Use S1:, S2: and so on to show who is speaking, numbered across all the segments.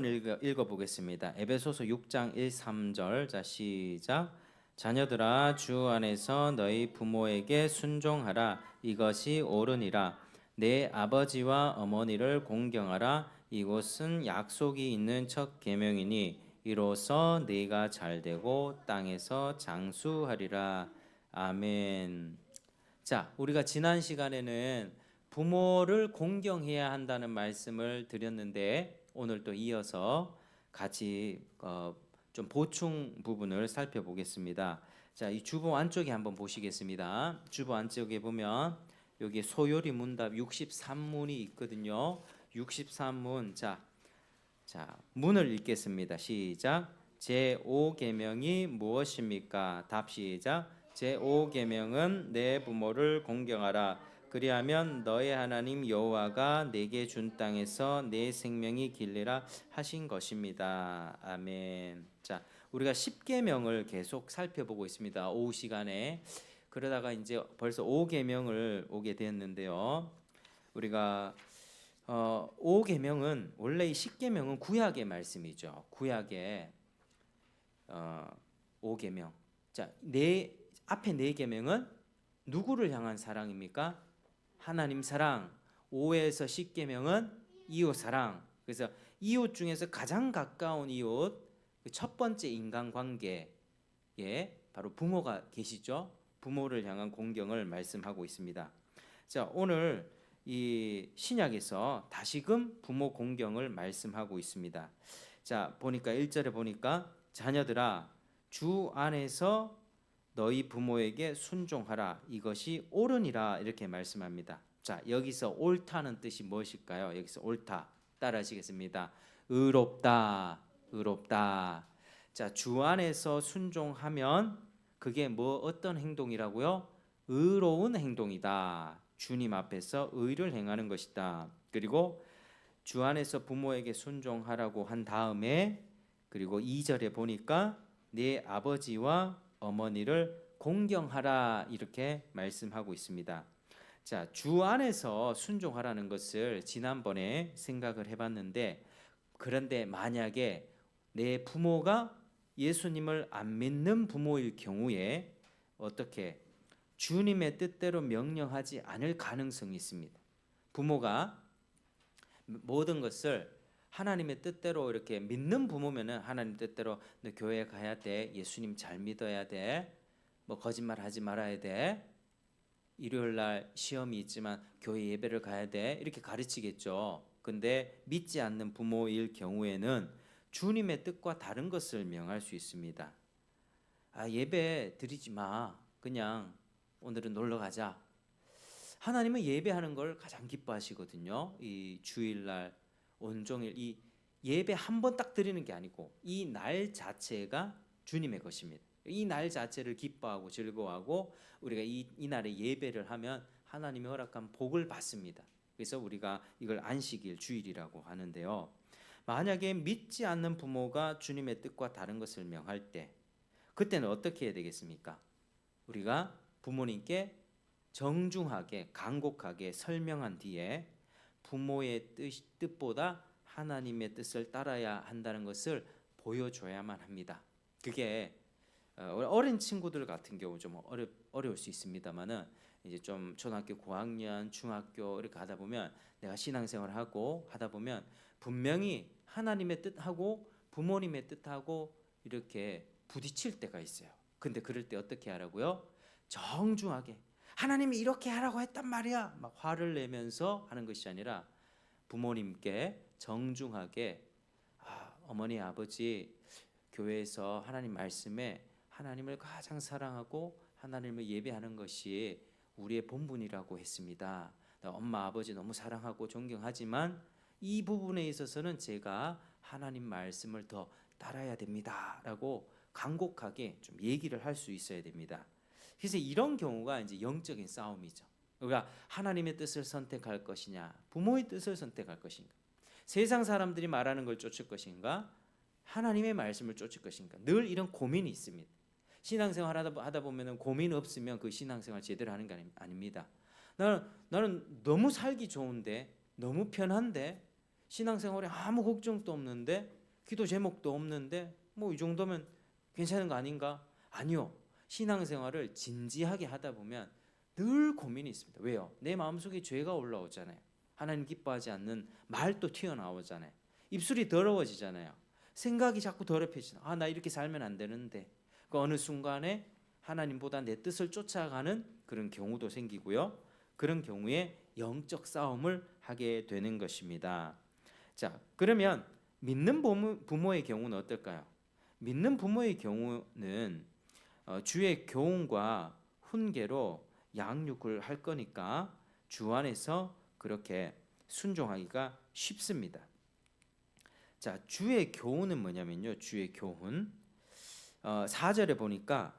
S1: 읽어보겠습니다. 에베소서 6장 1, 3절. 자, 시작. 자녀들아, 주 안에서 너희 부모에게 순종하라. 이것이 옳으니라. 내 아버지와 어머니를 공경하라. 이곳은 약속이 있는 첫 계명이니 이로써 네가 잘되고 땅에서 장수하리라. 아멘. 자, 우리가 지난 시간에는 부모를 공경해야 한다는 말씀을 드렸는데 오늘 또 이어서 같이 좀 보충 부분을 살펴보겠습니다. 자, 이 주보 안쪽에 한번 보시겠습니다. 주보 안쪽에 보면 여기 소요리 문답 63문이 있거든요. 63문. 자, 문을 읽겠습니다. 시작. 제5계명이 무엇입니까? 답 시작. 제5계명은 내 부모를 공경하라. 그리하면 너의 하나님 여호와가 내게 준 땅에서 내 생명이 길리라 하신 것입니다. 아멘. 자, 우리가 10계명을 계속 살펴보고 있습니다. 오후 시간에. 그러다가 이제 벌써 5계명을 오게 되었는데요. 우리가 5계명은 원래 이 10계명은 구약의 말씀이죠. 구약의 5계명. 자, 앞에 4계명은 누구를 향한 사랑입니까? 하나님 사랑. 5에서 10계명은 이웃 사랑. 그래서 이웃 중에서 가장 가까운 이웃, 첫 번째 인간 관계에 바로 부모가 계시죠. 부모를 향한 공경을 말씀하고 있습니다. 자, 오늘 이 신약에서 다시금 부모 공경을 말씀하고 있습니다. 자, 보니까 1절에 보니까 자녀들아, 주 안에서 너희 부모에게 순종하라. 이것이 옳으니라. 이렇게 말씀합니다. 자, 여기서 옳다는 뜻이 무엇일까요? 여기서 옳다 따라하시겠습니다. 의롭다. 의롭다. 자, 주 안에서 순종하면 그게 어떤 행동이라고요? 의로운 행동이다. 주님 앞에서 의를 행하는 것이다. 그리고 주 안에서 부모에게 순종하라고 한 다음에 그리고 2절에 보니까 내 아버지와 어머니를 공경하라 이렇게 말씀하고 있습니다. 자, 주 안에서 순종하라는 것을 지난번에 생각을 해봤는데 그런데 만약에 내 부모가 예수님을 안 믿는 부모일 경우에 어떻게 주님의 뜻대로 명령하지 않을 가능성이 있습니다. 부모가 모든 것을 하나님의 뜻대로 이렇게 믿는 부모면은 하나님 뜻대로 너 교회 가야 돼, 예수님 잘 믿어야 돼, 뭐 거짓말 하지 말아야 돼, 일요일 날 시험이 있지만 교회 예배를 가야 돼 이렇게 가르치겠죠. 근데 믿지 않는 부모일 경우에는 주님의 뜻과 다른 것을 명할 수 있습니다. 아, 예배 드리지 마. 그냥 오늘은 놀러 가자. 하나님은 예배하는 걸 가장 기뻐하시거든요. 이 주일날 온종일 이 예배 한 번 딱 드리는 게 아니고 이 날 자체가 주님의 것입니다. 이 날 자체를 기뻐하고 즐거워하고 우리가 이 날에 예배를 하면 하나님이 허락한 복을 받습니다. 그래서 우리가 이걸 안식일 주일이라고 하는데요. 만약에 믿지 않는 부모가 주님의 뜻과 다른 것을 명할 때 그때는 어떻게 해야 되겠습니까? 우리가 부모님께 정중하게 간곡하게 설명한 뒤에 부모의 뜻보다 하나님의 뜻을 따라야 한다는 것을 보여줘야만 합니다. 그게 어린 친구들 같은 경우 좀 어려울 수 있습니다만은 이제 좀 초등학교 고학년, 중학교 이렇게 하다 보면 내가 신앙생활을 하고 하다 보면 분명히 하나님의 뜻하고 부모님의 뜻하고 이렇게 부딪힐 때가 있어요. 근데 그럴 때 어떻게 하라고요? 정중하게 하나님이 이렇게 하라고 했단 말이야. 막 화를 내면서 하는 것이 아니라 부모님께 정중하게 어머니 아버지 교회에서 하나님 말씀에 하나님을 가장 사랑하고 하나님을 예배하는 것이 우리의 본분이라고 했습니다. 엄마 아버지 너무 사랑하고 존경하지만 이 부분에 있어서는 제가 하나님 말씀을 더 따라야 됩니다라고 간곡하게 좀 얘기를 할 수 있어야 됩니다. 그래서 이런 경우가 이제 영적인 싸움이죠. 우리가 하나님의 뜻을 선택할 것이냐, 부모의 뜻을 선택할 것인가, 세상 사람들이 말하는 걸 쫓을 것인가, 하나님의 말씀을 쫓을 것인가, 늘 이런 고민이 있습니다. 신앙생활 하다 보면 고민 없으면 그 신앙생활 제대로 하는 게 아닙니다. 나는 너무 살기 좋은데, 너무 편한데, 신앙생활에 아무 걱정도 없는데 기도 제목도 없는데 뭐 이 정도면 괜찮은 거 아닌가? 아니요. 신앙생활을 진지하게 하다 보면 늘 고민이 있습니다. 왜요? 내 마음속에 죄가 올라오잖아요. 하나님 기뻐하지 않는 말도 튀어나오잖아요. 입술이 더러워지잖아요. 생각이 자꾸 더럽혀지잖아요. 나 이렇게 살면 안 되는데. 그 어느 순간에 하나님보다 내 뜻을 쫓아가는 그런 경우도 생기고요. 그런 경우에 영적 싸움을 하게 되는 것입니다. 자, 그러면 믿는 부모의 경우는 어떨까요? 믿는 부모의 경우는 주의 교훈과 훈계로 양육을 할 거니까 주 안에서 그렇게 순종하기가 쉽습니다. 자, 주의 교훈은 뭐냐면요. 주의 교훈 4절에 보니까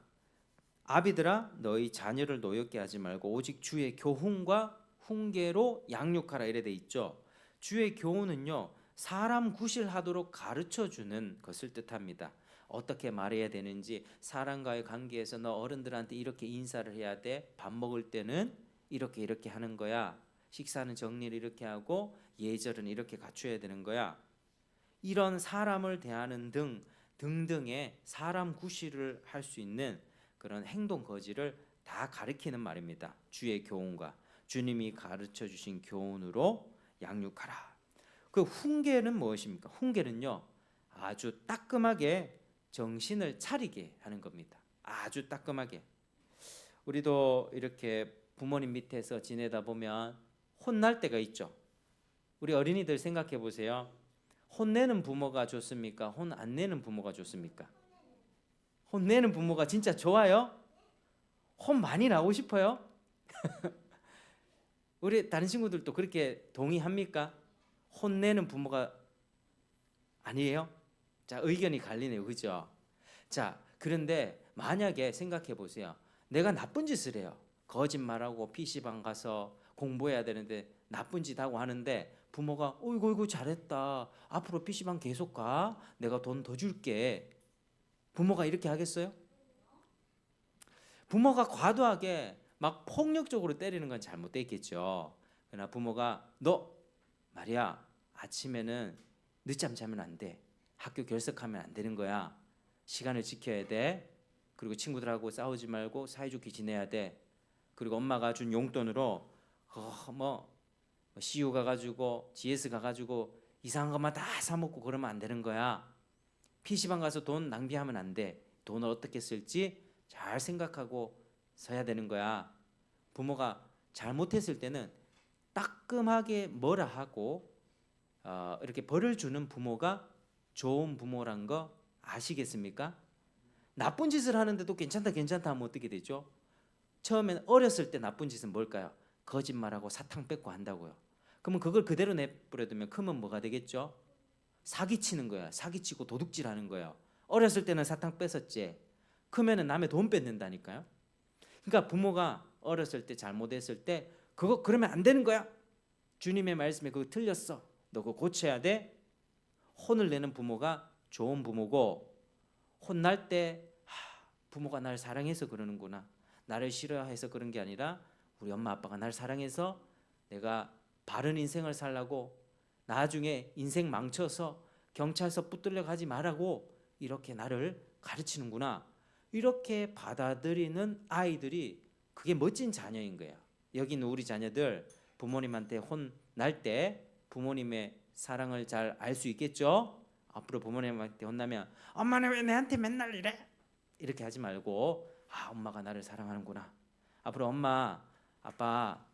S1: 아비들아 너희 자녀를 노엽게 하지 말고 오직 주의 교훈과 훈계로 양육하라 이래 돼 있죠. 주의 교훈은요. 사람 구실하도록 가르쳐주는 것을 뜻합니다. 어떻게 말해야 되는지, 사람과의 관계에서 너 어른들한테 이렇게 인사를 해야 돼, 밥 먹을 때는 이렇게 하는 거야, 식사는 정리를 이렇게 하고 예절은 이렇게 갖춰야 되는 거야, 이런 사람을 대하는 등등의 사람 구실을 할 수 있는 그런 행동 거지를 다 가리키는 말입니다. 주의 교훈과 주님이 가르쳐 주신 교훈으로 양육하라. 그 훈계는 무엇입니까? 훈계는요, 아주 따끔하게 정신을 차리게 하는 겁니다. 아주 따끔하게. 우리도 이렇게 부모님 밑에서 지내다 보면 혼날 때가 있죠. 우리 어린이들 생각해 보세요. 혼내는 부모가 좋습니까? 혼 안 내는 부모가 좋습니까? 혼내는 부모가 진짜 좋아요? 혼 많이 나고 싶어요? 우리 다른 친구들도 그렇게 동의합니까? 혼내는 부모가 아니에요? 자, 의견이 갈리네요. 그죠? 자, 그런데 만약에 생각해 보세요. 내가 나쁜 짓을 해요. 거짓말하고 PC방 가서 공부해야 되는데 나쁜 짓 하고 하는데 부모가 어이구 잘했다. 앞으로 PC방 계속 가. 내가 돈 더 줄게. 부모가 이렇게 하겠어요? 부모가 과도하게 막 폭력적으로 때리는 건 잘못됐겠죠. 그러나 부모가 너 말이야 아침에는 늦잠 자면 안 돼. 학교 결석하면 안 되는 거야. 시간을 지켜야 돼. 그리고 친구들하고 싸우지 말고 사이좋게 지내야 돼. 그리고 엄마가 준 용돈으로 CU 가가지고 GS 가가지고 이상한 것만 다 사 먹고 그러면 안 되는 거야. PC방 가서 돈 낭비하면 안 돼. 돈을 어떻게 쓸지 잘 생각하고 써야 되는 거야. 부모가 잘못했을 때는 따끔하게 뭐라 하고 이렇게 벌을 주는 부모가 좋은 부모란 거 아시겠습니까? 나쁜 짓을 하는데도 괜찮다 하면 어떻게 되죠? 처음엔 어렸을 때 나쁜 짓은 뭘까요? 거짓말하고 사탕 뺏고 한다고요. 그러면 그걸 그대로 내버려두면 크면 뭐가 되겠죠? 사기치는 거야. 사기치고 도둑질하는 거예요. 어렸을 때는 사탕 뺏었지. 크면은 남의 돈 뺏는다니까요. 그러니까 부모가 어렸을 때 잘못했을 때 그거 그러면 안 되는 거야. 주님의 말씀에 그거 틀렸어. 너 그거 고쳐야 돼. 혼을 내는 부모가 좋은 부모고, 혼날 때 부모가 날 사랑해서 그러는구나. 나를 싫어해서 그런 게 아니라 우리 엄마 아빠가 날 사랑해서 내가 바른 인생을 살라고 나중에 인생 망쳐서 경찰서 붙들려 가지 말라고 이렇게 나를 가르치는구나. 이렇게 받아들이는 아이들이 그게 멋진 자녀인 거예요. 여기 있는 우리 자녀들 부모님한테 혼날 때 부모님의 사랑을 잘 알 수 있겠죠? 앞으로 부모님한테 혼나면 엄마는 왜 내한테 맨날 이래? 이렇게 하지 말고 엄마가 나를 사랑하는구나. 앞으로 엄마, 아빠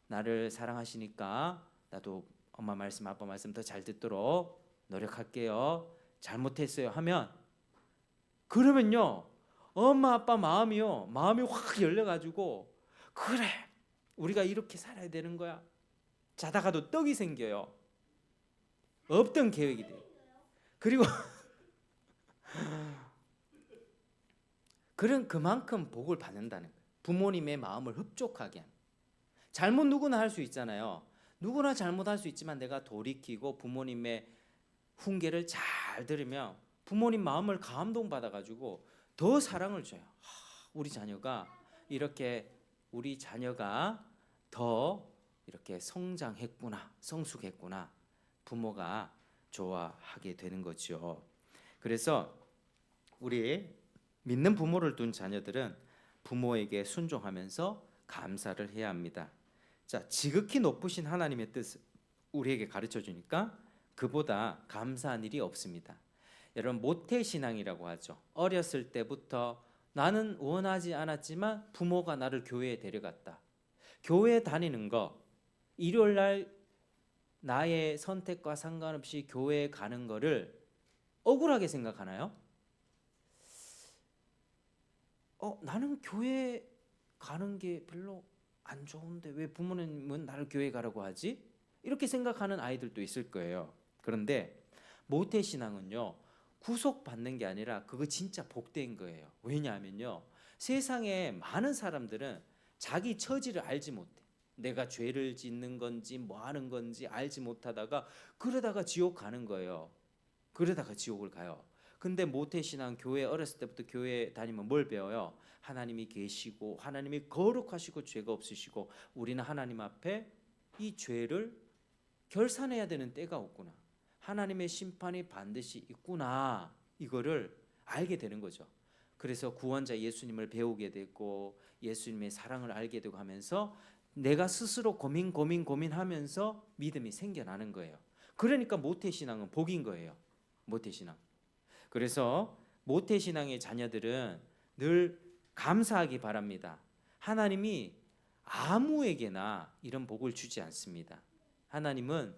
S1: 나를 사랑하시니까 나도 엄마 말씀, 아빠 말씀 더 잘 듣도록 노력할게요. 잘못했어요 하면 그러면요 엄마 아빠 마음이 확 열려가지고 그래 우리가 이렇게 살아야 되는 거야. 자다가도 떡이 생겨요. 없던 계획이 돼요. 그리고 그만큼 복을 받는다는 거예요. 부모님의 마음을 흡족하게 하는. 잘못 누구나 할 수 있잖아요. 누구나 잘못할 수 있지만 내가 돌이키고 부모님의 훈계를 잘 들으면 부모님 마음을 감동받아가지고 더 사랑을 줘요. 우리 자녀가 더 이렇게 성장했구나, 성숙했구나. 부모가 좋아하게 되는 거죠. 그래서 우리 믿는 부모를 둔 자녀들은 부모에게 순종하면서 감사를 해야 합니다. 자, 지극히 높으신 하나님의 뜻을 우리에게 가르쳐 주니까 그보다 감사한 일이 없습니다. 여러분, 모태신앙이라고 하죠. 어렸을 때부터 나는 원하지 않았지만 부모가 나를 교회에 데려갔다. 교회 다니는 거, 일요일 날 나의 선택과 상관없이 교회에 가는 거를 억울하게 생각하나요? 나는 교회 가는 게 별로 안 좋은데 왜 부모님은 나를 교회 가라고 하지? 이렇게 생각하는 아이들도 있을 거예요. 그런데 모태신앙은요, 구속받는 게 아니라 그거 진짜 복된 거예요. 왜냐하면요, 세상에 많은 사람들은 자기 처지를 알지 못해. 내가 죄를 짓는 건지 뭐 하는 건지 알지 못하다가 그러다가 지옥 가는 거예요. 그러다가 지옥을 가요. 근데 모태신앙, 교회 어렸을 때부터 교회 다니면 뭘 배워요? 하나님이 계시고 하나님이 거룩하시고 죄가 없으시고 우리는 하나님 앞에 이 죄를 결산해야 되는 때가 없구나. 하나님의 심판이 반드시 있구나. 이거를 알게 되는 거죠. 그래서 구원자 예수님을 배우게 되고 예수님의 사랑을 알게 되고 하면서 내가 스스로 고민하면서 믿음이 생겨나는 거예요. 그러니까 모태신앙은 복인 거예요. 모태신앙. 그래서 모태신앙의 자녀들은 늘 감사하기 바랍니다. 하나님이 아무에게나 이런 복을 주지 않습니다. 하나님은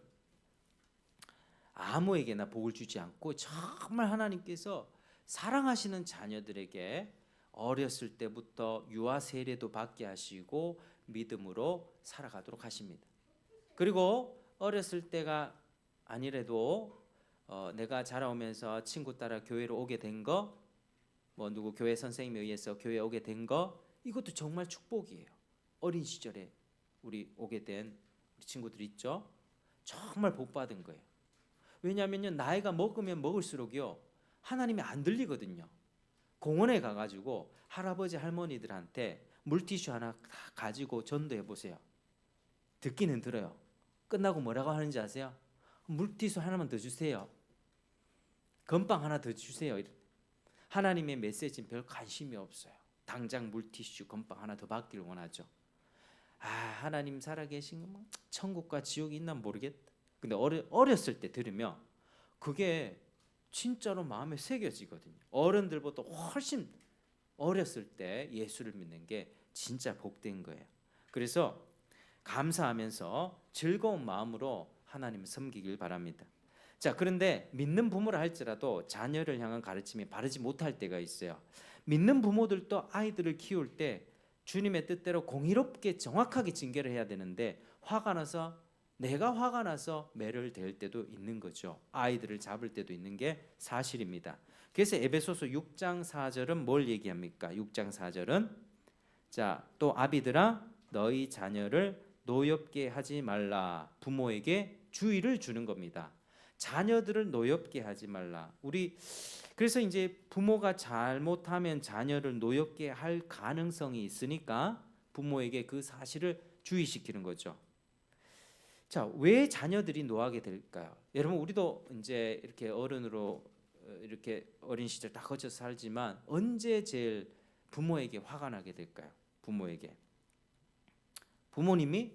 S1: 아무에게나 복을 주지 않고 정말 하나님께서 사랑하시는 자녀들에게 어렸을 때부터 유아 세례도 받게 하시고 믿음으로 살아가도록 하십니다. 그리고 어렸을 때가 아니래도 내가 자라오면서 친구 따라 교회로 오게 된 거, 뭐 누구 교회 선생님에 의해서 교회에 오게 된 거, 이것도 정말 축복이에요. 어린 시절에 우리 오게 된 우리 친구들 있죠? 정말 복 받은 거예요. 왜냐하면요, 나이가 먹으면 먹을수록요 하나님이 안 들리거든요. 공원에 가가지고 할아버지 할머니들한테 물티슈 하나 다 가지고 전도해 보세요. 듣기는 들어요. 끝나고 뭐라고 하는지 아세요? 물티슈 하나만 더 주세요. 건빵 하나 더 주세요. 하나님의 메시지는 별 관심이 없어요. 당장 물티슈 건빵 하나 더 받기를 원하죠. 하나님 살아계신 거 뭐 천국과 지옥이 있나 모르겠다. 근데 어렸을 때 들으면 그게 진짜로 마음에 새겨지거든요. 어른들보다 훨씬 어렸을 때 예수를 믿는 게 진짜 복된 거예요. 그래서 감사하면서 즐거운 마음으로 하나님을 섬기길 바랍니다. 자, 그런데 믿는 부모라 할지라도 자녀를 향한 가르침이 바르지 못할 때가 있어요. 믿는 부모들도 아이들을 키울 때 주님의 뜻대로 공의롭게 정확하게 징계를 해야 되는데 내가 화가 나서 매를 댈 때도 있는 거죠. 아이들을 잡을 때도 있는 게 사실입니다. 그래서 에베소서 6장 4절은 뭘 얘기합니까? 6장 4절은 자, 또 아비들아 너희 자녀를 노엽게 하지 말라. 부모에게 주의를 주는 겁니다. 자녀들을 노엽게 하지 말라. 그래서 이제 부모가 잘못하면 자녀를 노엽게 할 가능성이 있으니까 부모에게 그 사실을 주의시키는 거죠. 자, 왜 자녀들이 노하게 될까요? 여러분, 우리도 이제 이렇게 어른으로 이렇게 어린 시절 다 거쳐서 살지만 언제 제일 부모에게 화가 나게 될까요? 부모님이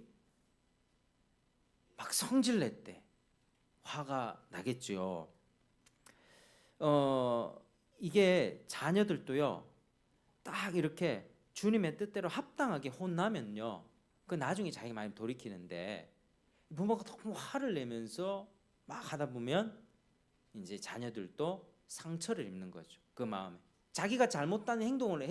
S1: 막 성질 낼 때 화가 나겠죠. 이게 자녀들도요, 딱 이렇게 주님의 뜻대로 합당하게 혼나면요, 그 나중에 자기 마음 돌이키는데 부모가 너무 화를 내면서 막 하다 보면 이제 자녀들도 상처를 입는 거죠. 그 마음에 자기가 잘못된 행동을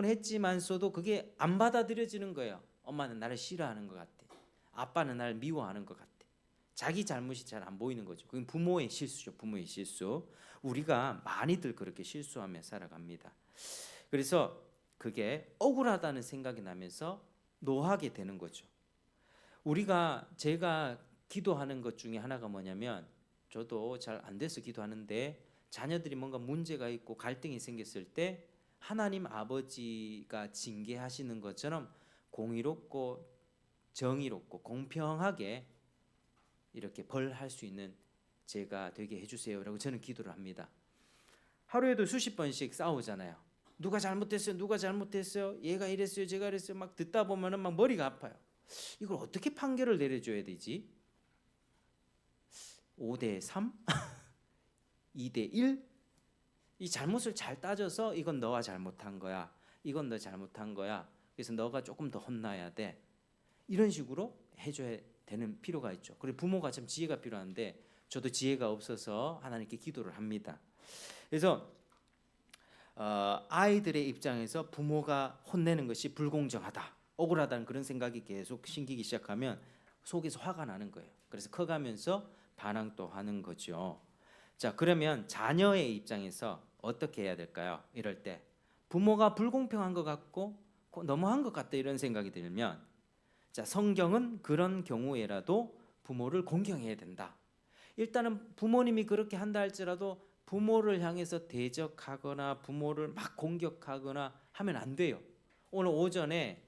S1: 했지만서도 그게 안 받아들여지는 거예요. 엄마는 나를 싫어하는 것 같아. 아빠는 나를 미워하는 것 같아. 자기 잘못이 잘 안 보이는 거죠. 그건 부모의 실수죠. 부모의 실수. 우리가 많이들 그렇게 실수하며 살아갑니다. 그래서 그게 억울하다는 생각이 나면서 노하게 되는 거죠. 제가 기도하는 것 중에 하나가 뭐냐면, 저도 잘 안 돼서 기도하는데 자녀들이 뭔가 문제가 있고 갈등이 생겼을 때 하나님 아버지가 징계하시는 것처럼 공의롭고 정의롭고 공평하게 이렇게 벌할 수 있는 제가 되게 해주세요라고 저는 기도를 합니다. 하루에도 수십 번씩 싸우잖아요. 누가 잘못했어요? 누가 잘못했어요? 얘가 이랬어요, 제가 이랬어요. 막 듣다 보면은 막 머리가 아파요. 이걸 어떻게 판결을 내려줘야 되지? 5대 3? 2대 1? 이 잘못을 잘 따져서 이건 너가 잘못한 거야. 이건 너 잘못한 거야. 그래서 너가 조금 더 혼나야 돼. 이런 식으로 해줘야 되는 필요가 있죠. 그리고 부모가 참 지혜가 필요한데 저도 지혜가 없어서 하나님께 기도를 합니다. 그래서 아이들의 입장에서 부모가 혼내는 것이 불공정하다, 억울하다는 그런 생각이 계속 생기기 시작하면 속에서 화가 나는 거예요. 그래서 커가면서 반항도 하는 거죠. 자, 그러면 자녀의 입장에서 어떻게 해야 될까요? 이럴 때 부모가 불공평한 것 같고 너무한 것 같다 이런 생각이 들면, 자, 성경은 그런 경우에라도 부모를 공경해야 된다. 일단은 부모님이 그렇게 한다 할지라도 부모를 향해서 대적하거나 부모를 막 공격하거나 하면 안 돼요. 오늘 오전에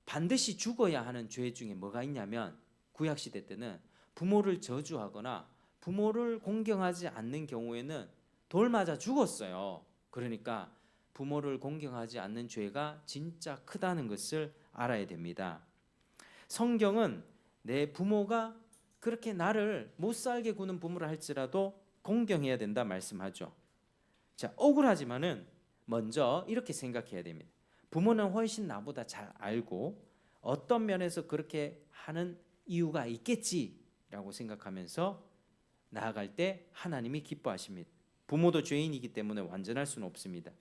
S1: 반드시 죽어야 하는 죄 중에 뭐가 있냐면, 구약시대 때는 부모를 저주하거나 부모를 공경하지 않는 경우에는 돌 맞아 죽었어요. 그러니까 부모를 공경하지 않는 죄가 진짜 크다는 것을 알아야 됩니다. 성경은 내 부모가 그렇게 나를 못 살게 구는 부모라 할지라도 공경해야 된다 말씀하죠. 자, 억울하지만은 먼저 이렇게 생각해야 됩니다. 부모는 훨씬 나보다 잘 알고 어떤 면에서 그렇게 하는 이유가 있겠지라고 생각하면서 나아갈 때 하나님이 기뻐하십니다. 부모도 죄인이기 때문에 완전할 수는 없습니다.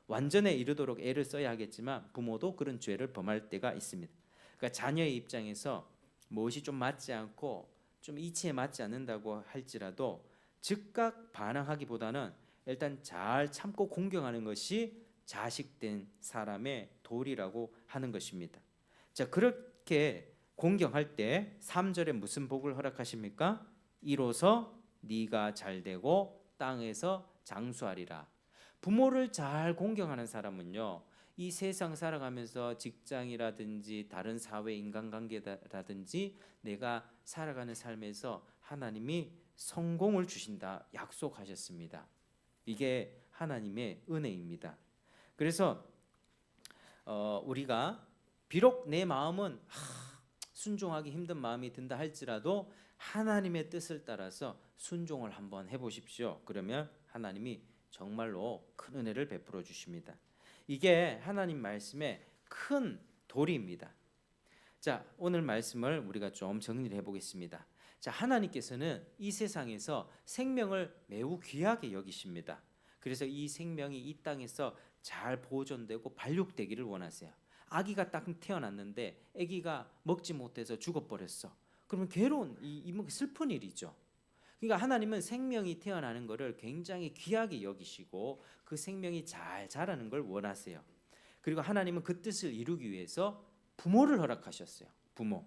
S1: 완전에 이르도록 애를 써야 하겠지만 부모도 그런 죄를 범할 때가 있습니다. 그러니까 자녀의 입장에서 무엇이 좀 맞지 않고 좀 이치에 맞지 않는다고 할지라도 즉각 반항하기보다는 일단 잘 참고 공경하는 것이 자식된 사람의 도리라고 하는 것입니다. 자, 그렇게 공경할 때 3절에 무슨 복을 허락하십니까? 이로써 네가 잘되고 땅에서 장수하리라. 부모를 잘 공경하는 사람은요, 이 세상 살아가면서 직장이라든지 다른 사회 인간관계라든지 내가 살아가는 삶에서 하나님이 성공을 주신다 약속하셨습니다. 이게 하나님의 은혜입니다. 그래서 우리가 비록 내 마음은 순종하기 힘든 마음이 든다 할지라도 하나님의 뜻을 따라서 순종을 한번 해보십시오. 그러면 하나님이 정말로 큰 은혜를 베풀어 주십니다. 이게 하나님 말씀의 큰 도리입니다. 자, 오늘 말씀을 우리가 좀 정리를 해보겠습니다. 자, 하나님께서는 이 세상에서 생명을 매우 귀하게 여기십니다. 그래서 이 생명이 이 땅에서 잘 보존되고 발육되기를 원하세요. 아기가 딱 태어났는데 아기가 먹지 못해서 죽어버렸어. 그러면 괴로운 슬픈 일이죠. 그러니까 하나님은 생명이 태어나는 것을 굉장히 귀하게 여기시고 그 생명이 잘 자라는 걸 원하세요. 그리고 하나님은 그 뜻을 이루기 위해서 부모를 허락하셨어요. 부모.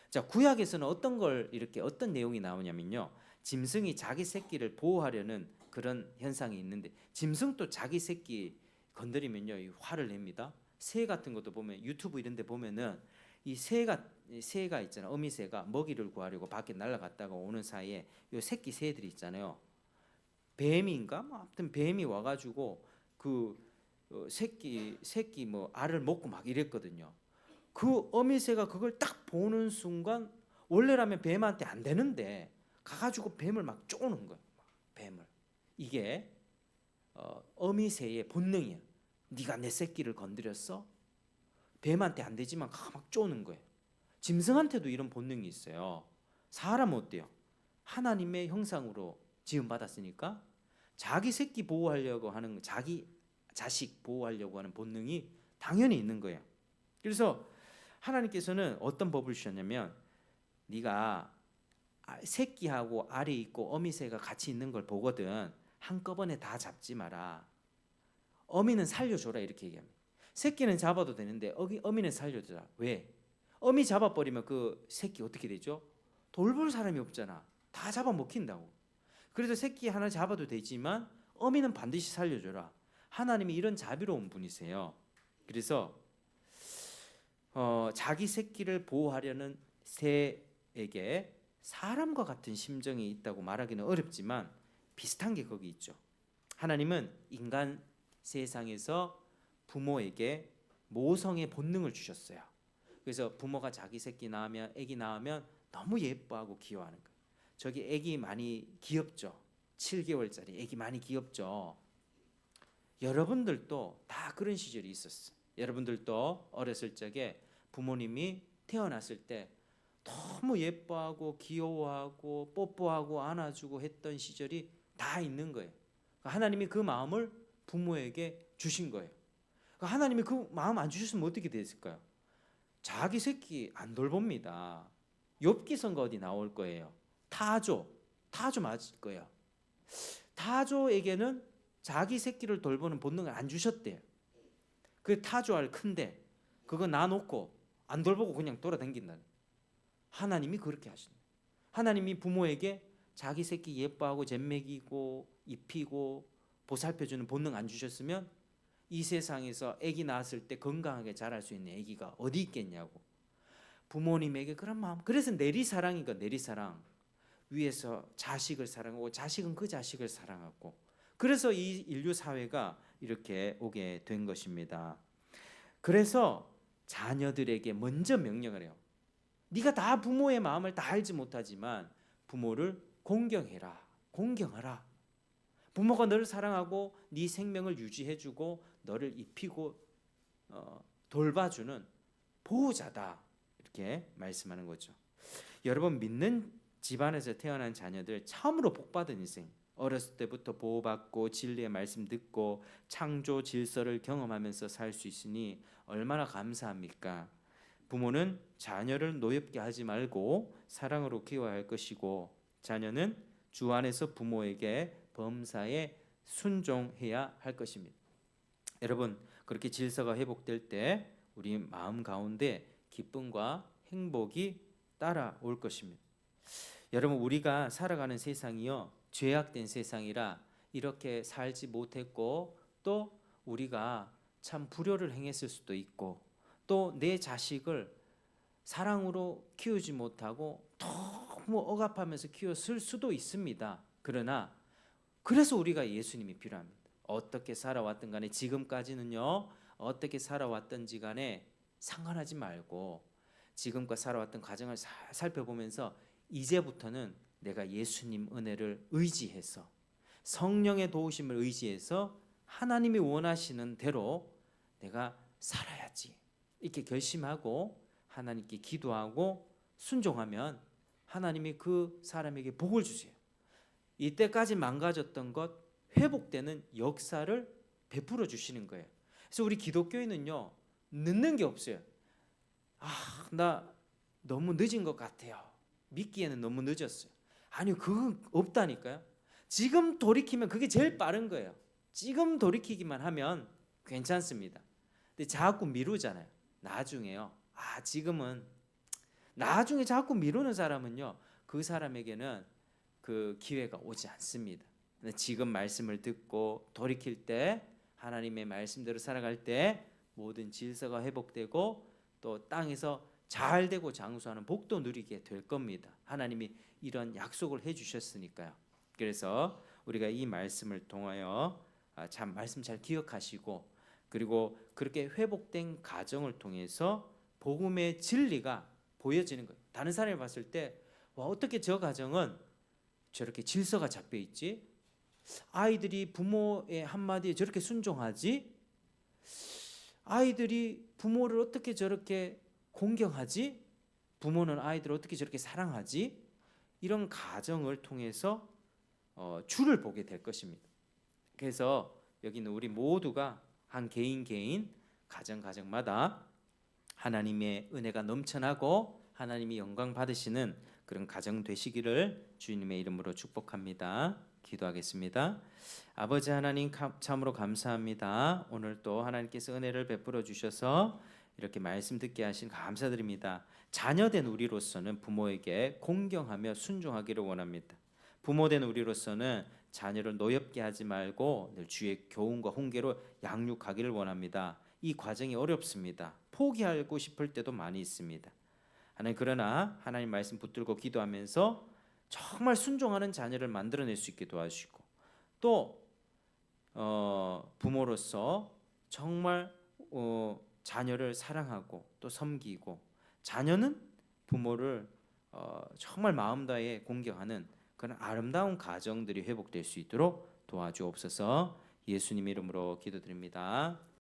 S1: 자, 구약에서는 어떤 내용이 나오냐면요, 짐승이 자기 새끼를 보호하려는 그런 현상이 있는데 짐승도 자기 새끼 건드리면요 화를 냅니다. 새 같은 것도 보면 유튜브 이런 데 보면은 이 새가 있잖아요. 어미새가 먹이를 구하려고 밖에 날아갔다가 오는 사이에 요 새끼 새들이 있잖아요. 뱀인가? 아무튼 뱀이 와가지고 그 새끼 뭐 알을 먹고 막 이랬거든요. 그 어미새가 그걸 딱 보는 순간 원래라면 뱀한테 안 되는데 가가지고 뱀을 막 쪼는 거예요. 뱀을. 이게 어미새의 본능이야. 네가 내 새끼를 건드렸어? 뱀한테 안 되지만 막 쪼는 거예요. 짐승한테도 이런 본능이 있어요. 사람은 어때요? 하나님의 형상으로 지음받았으니까 자기 새끼 보호하려고 하는, 자기 자식 보호하려고 하는 본능이 당연히 있는 거예요. 그래서 하나님께서는 어떤 법을 주셨냐면, 네가 새끼하고 알이 있고 어미새가 같이 있는 걸 보거든 한꺼번에 다 잡지 마라. 어미는 살려줘라 이렇게 얘기합니다. 새끼는 잡아도 되는데 어미는 살려줘라. 왜? 어미 잡아버리면 그 새끼 어떻게 되죠? 돌볼 사람이 없잖아. 다 잡아먹힌다고. 그래서 새끼 하나 잡아도 되지만 어미는 반드시 살려줘라. 하나님이 이런 자비로운 분이세요. 그래서 자기 새끼를 보호하려는 새에게 사람과 같은 심정이 있다고 말하기는 어렵지만 비슷한 게 거기 있죠. 하나님은 인간 세상에서 부모에게 모성의 본능을 주셨어요. 그래서 부모가 자기 새끼 낳으면, 아기 낳으면 너무 예뻐하고 귀여워하는 거예요. 저기 아기 많이 귀엽죠. 7개월짜리 아기 많이 귀엽죠. 여러분들도 다 그런 시절이 있었어요. 여러분들도 어렸을 적에 부모님이 태어났을 때 너무 예뻐하고 귀여워하고 뽀뽀하고 안아주고 했던 시절이 다 있는 거예요. 하나님이 그 마음을 부모에게 주신 거예요. 하나님이 그 마음 안 주셨으면 어떻게 됐을까요? 자기 새끼 안 돌봅니다. 욥기서가 어디 나올 거예요. 타조 맞을 거예요. 타조에게는 자기 새끼를 돌보는 본능을 안 주셨대요. 그 타조알 큰데 그거 놔놓고 안 돌보고 그냥 돌아다닌다는. 하나님이 그렇게 하신다. 하나님이 부모에게 자기 새끼 예뻐하고 젖먹이고 입히고 보살펴주는 본능 안 주셨으면 이 세상에서 아기 낳았을 때 건강하게 자랄 수 있는 아기가 어디 있겠냐고. 부모님에게 그런 마음. 그래서 내리사랑이니까 내리사랑. 위에서 자식을 사랑하고 자식은 그 자식을 사랑하고. 그래서 이 인류 사회가 이렇게 오게 된 것입니다. 그래서 자녀들에게 먼저 명령을 해요. 네가 다 부모의 마음을 다 알지 못하지만 부모를 공경해라. 공경하라. 부모가 너를 사랑하고 네 생명을 유지해주고 너를 입히고 돌봐주는 보호자다. 이렇게 말씀하는 거죠. 여러분, 믿는 집안에서 태어난 자녀들 처음으로 복받은 인생. 어렸을 때부터 보호받고 진리의 말씀 듣고 창조 질서를 경험하면서 살 수 있으니 얼마나 감사합니까? 부모는 자녀를 노엽게 하지 말고 사랑으로 키워야 할 것이고, 자녀는 주 안에서 부모에게 범사에 순종해야 할 것입니다. 여러분, 그렇게 질서가 회복될 때 우리 마음 가운데 기쁨과 행복이 따라올 것입니다. 여러분, 우리가 살아가는 세상이요, 죄악된 세상이라 이렇게 살지 못했고, 또 우리가 참 불효를 행했을 수도 있고, 또 내 자식을 사랑으로 키우지 못하고 너무 억압하면서 키웠을 수도 있습니다. 그러나 그래서 우리가 예수님이 필요합니다. 어떻게 살아왔든 간에 지금까지는요, 어떻게 살아왔든지 간에 상관하지 말고 지금껏 살아왔던 과정을 살펴보면서 이제부터는 내가 예수님 은혜를 의지해서 성령의 도우심을 의지해서 하나님이 원하시는 대로 내가 살아야지, 이렇게 결심하고 하나님께 기도하고 순종하면 하나님이 그 사람에게 복을 주세요. 이때까지 망가졌던 것 회복되는 역사를 베풀어 주시는 거예요. 그래서 우리 기독교인은요, 늦는 게 없어요. 나 너무 늦은 것 같아요. 믿기에는 너무 늦었어요. 아니요, 그건 없다니까요. 지금 돌이키면 그게 제일 빠른 거예요. 지금 돌이키기만 하면 괜찮습니다. 근데 자꾸 미루잖아요. 나중에요. 지금은. 나중에 자꾸 미루는 사람은요, 그 사람에게는 그 기회가 오지 않습니다. 지금 말씀을 듣고 돌이킬 때, 하나님의 말씀대로 살아갈 때 모든 질서가 회복되고 또 땅에서 잘 되고 장수하는 복도 누리게 될 겁니다. 하나님이 이런 약속을 해주셨으니까요. 그래서 우리가 이 말씀을 통하여 참 말씀 잘 기억하시고, 그리고 그렇게 회복된 가정을 통해서 복음의 진리가 보여지는 거예요. 다른 사람이 봤을 때, 와, 어떻게 저 가정은 저렇게 질서가 잡혀 있지? 아이들이 부모의 한마디에 저렇게 순종하지? 아이들이 부모를 어떻게 저렇게 공경하지? 부모는 아이들을 어떻게 저렇게 사랑하지? 이런 가정을 통해서 주를 보게 될 것입니다. 그래서 여기는 우리 모두가 한 개인 가정마다 하나님의 은혜가 넘쳐나고 하나님이 영광 받으시는 그런 가정 되시기를 주님의 이름으로 축복합니다. 기도하겠습니다. 아버지 하나님, 참으로 감사합니다. 오늘 또 하나님께서 은혜를 베풀어 주셔서 이렇게 말씀 듣게 하신 감사드립니다. 자녀된 우리로서는 부모에게 공경하며 순종하기를 원합니다. 부모된 우리로서는 자녀를 노엽게 하지 말고 늘 주의 교훈과 훈계로 양육하기를 원합니다. 이 과정이 어렵습니다. 포기하고 싶을 때도 많이 있습니다. 하나님, 그러나 하나님 말씀 붙들고 기도하면서 정말 순종하는 자녀를 만들어낼 수 있게 도와주시고, 또 부모로서 정말 자녀를 사랑하고 또 섬기고, 자녀는 부모를 정말 마음 다해 공경하는 그런 아름다운 가정들이 회복될 수 있도록 도와주옵소서. 예수님 이름으로 기도드립니다.